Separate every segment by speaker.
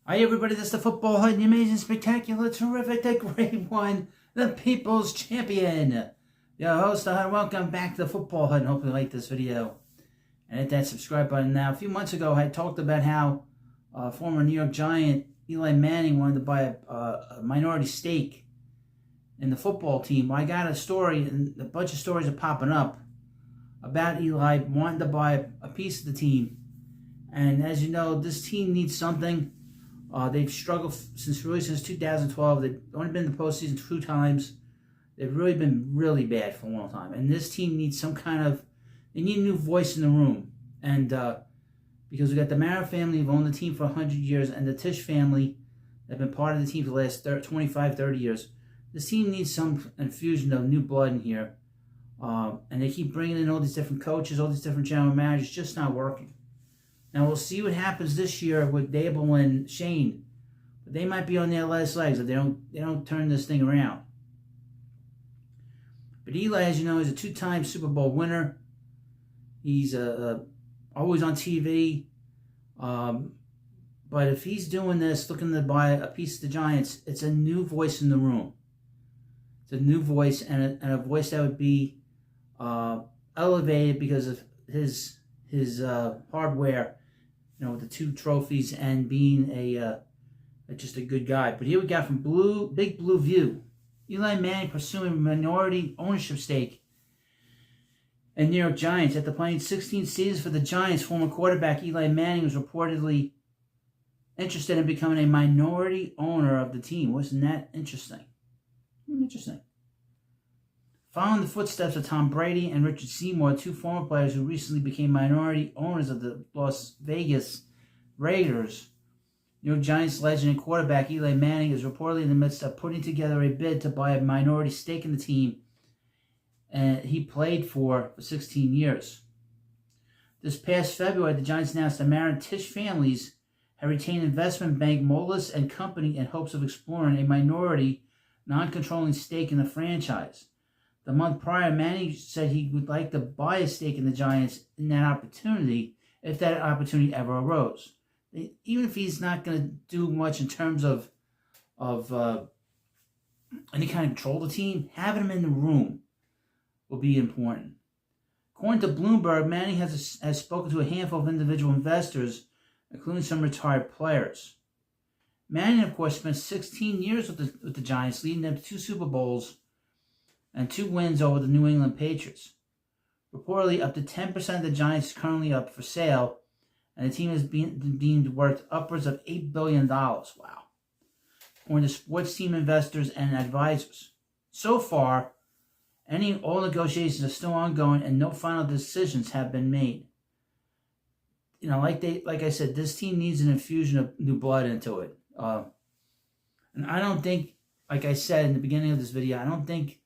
Speaker 1: Hi everybody, this is the Football Hut, the amazing, spectacular, terrific, the great one, the People's Champion. Your host, the Hut. Welcome back to the Football Hut, and hopefully you like this video. And hit that subscribe button. Now, a few months ago, I talked about how former New York Giant Eli Manning wanted to buy a minority stake in the football team. Well, I got a story, and a bunch of stories are popping up about Eli wanting to buy a piece of the team. And as you know, this team needs something. They've struggled since 2012. They've only been in the postseason 2 times. They've really been really bad for a long time. And this team needs some kind of, they need a new voice in the room. And because we got the Mara family who've owned the team for 100 years and the Tisch family that have been part of the team for the last 25, 30 years. This team needs some infusion of new blood in here. And they keep bringing in all these different coaches, all these different general managers, just not working. Now, we'll see what happens this year with Daboll and Shane. But they might be on their last legs if they don't turn this thing around. But Eli, as you know, is a 2-time Super Bowl winner. He's always on TV. But if he's doing this, looking to buy a piece of the Giants, it's a new voice in the room. It's a new voice, and a voice that would be elevated because of his hardware. You know, with the 2 trophies and being just a good guy. But here we got from Big Blue View, Eli Manning pursuing minority ownership stake in New York Giants. After playing 16 seasons for the Giants, former quarterback Eli Manning was reportedly interested in becoming a minority owner of the team. Wasn't that interesting? Interesting. Following the footsteps of Tom Brady and Richard Seymour, 2 former players who recently became minority owners of the Las Vegas Raiders, New York Giants legend and quarterback Eli Manning is reportedly in the midst of putting together a bid to buy a minority stake in the team he played for 16 years. This past February, the Giants announced the Mara and Tisch families had retained investment bank Moelis & Company in hopes of exploring a minority, non-controlling stake in the franchise. The month prior, Manning said he would like to buy a stake in the Giants in that opportunity, if that opportunity ever arose. Even if he's not going to do much in terms of any kind of control of the team, having him in the room will be important. According to Bloomberg, Manning has spoken to a handful of individual investors, including some retired players. Manning, of course, spent 16 years with the Giants, leading them to 2 Super Bowls and 2 wins over the New England Patriots. Reportedly, up to 10% of the Giants is currently up for sale, and the team is being deemed worth upwards of $8 billion. Wow. According to sports team investors and advisors. So far, all negotiations are still ongoing, and no final decisions have been made. You know, like I said, this team needs an infusion of new blood into it. And I don't think, like I said in the beginning of this video, I don't think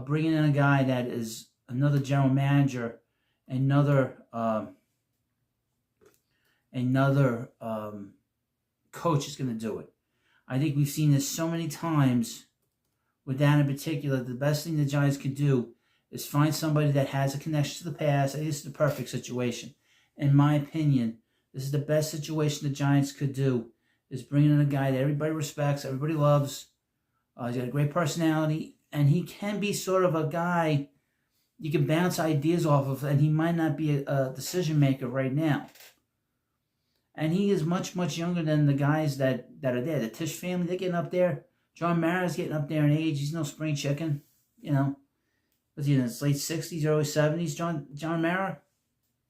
Speaker 1: bringing in a guy that is another general manager, another coach is going to do it. I think we've seen this so many times with that in particular. The best thing the Giants could do is find somebody that has a connection to the past. This is the perfect situation. In my opinion, this is the best situation the Giants could do, is bringing in a guy that everybody respects, everybody loves. He's got a great personality. And he can be sort of a guy you can bounce ideas off of, and he might not be a decision maker right now. And he is much, much younger than the guys that are there. The Tisch family, they're getting up there. John Mara's getting up there in age. He's no spring chicken, you know. Was he in his late 60s, early 70s, John Mara?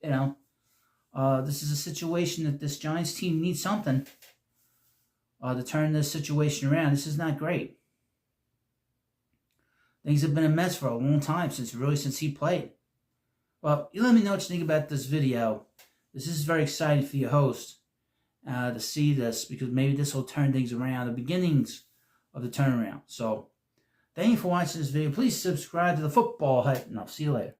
Speaker 1: You know, this is a situation that this Giants team needs something to turn this situation around. This is not great. Things have been a mess for a long time since he played. Well, you let me know what you think about this video. This is very exciting for your host to see this, because maybe this will turn things around, the beginnings of the turnaround. So, thank you for watching this video. Please subscribe to the Football Hut, and I'll see you later.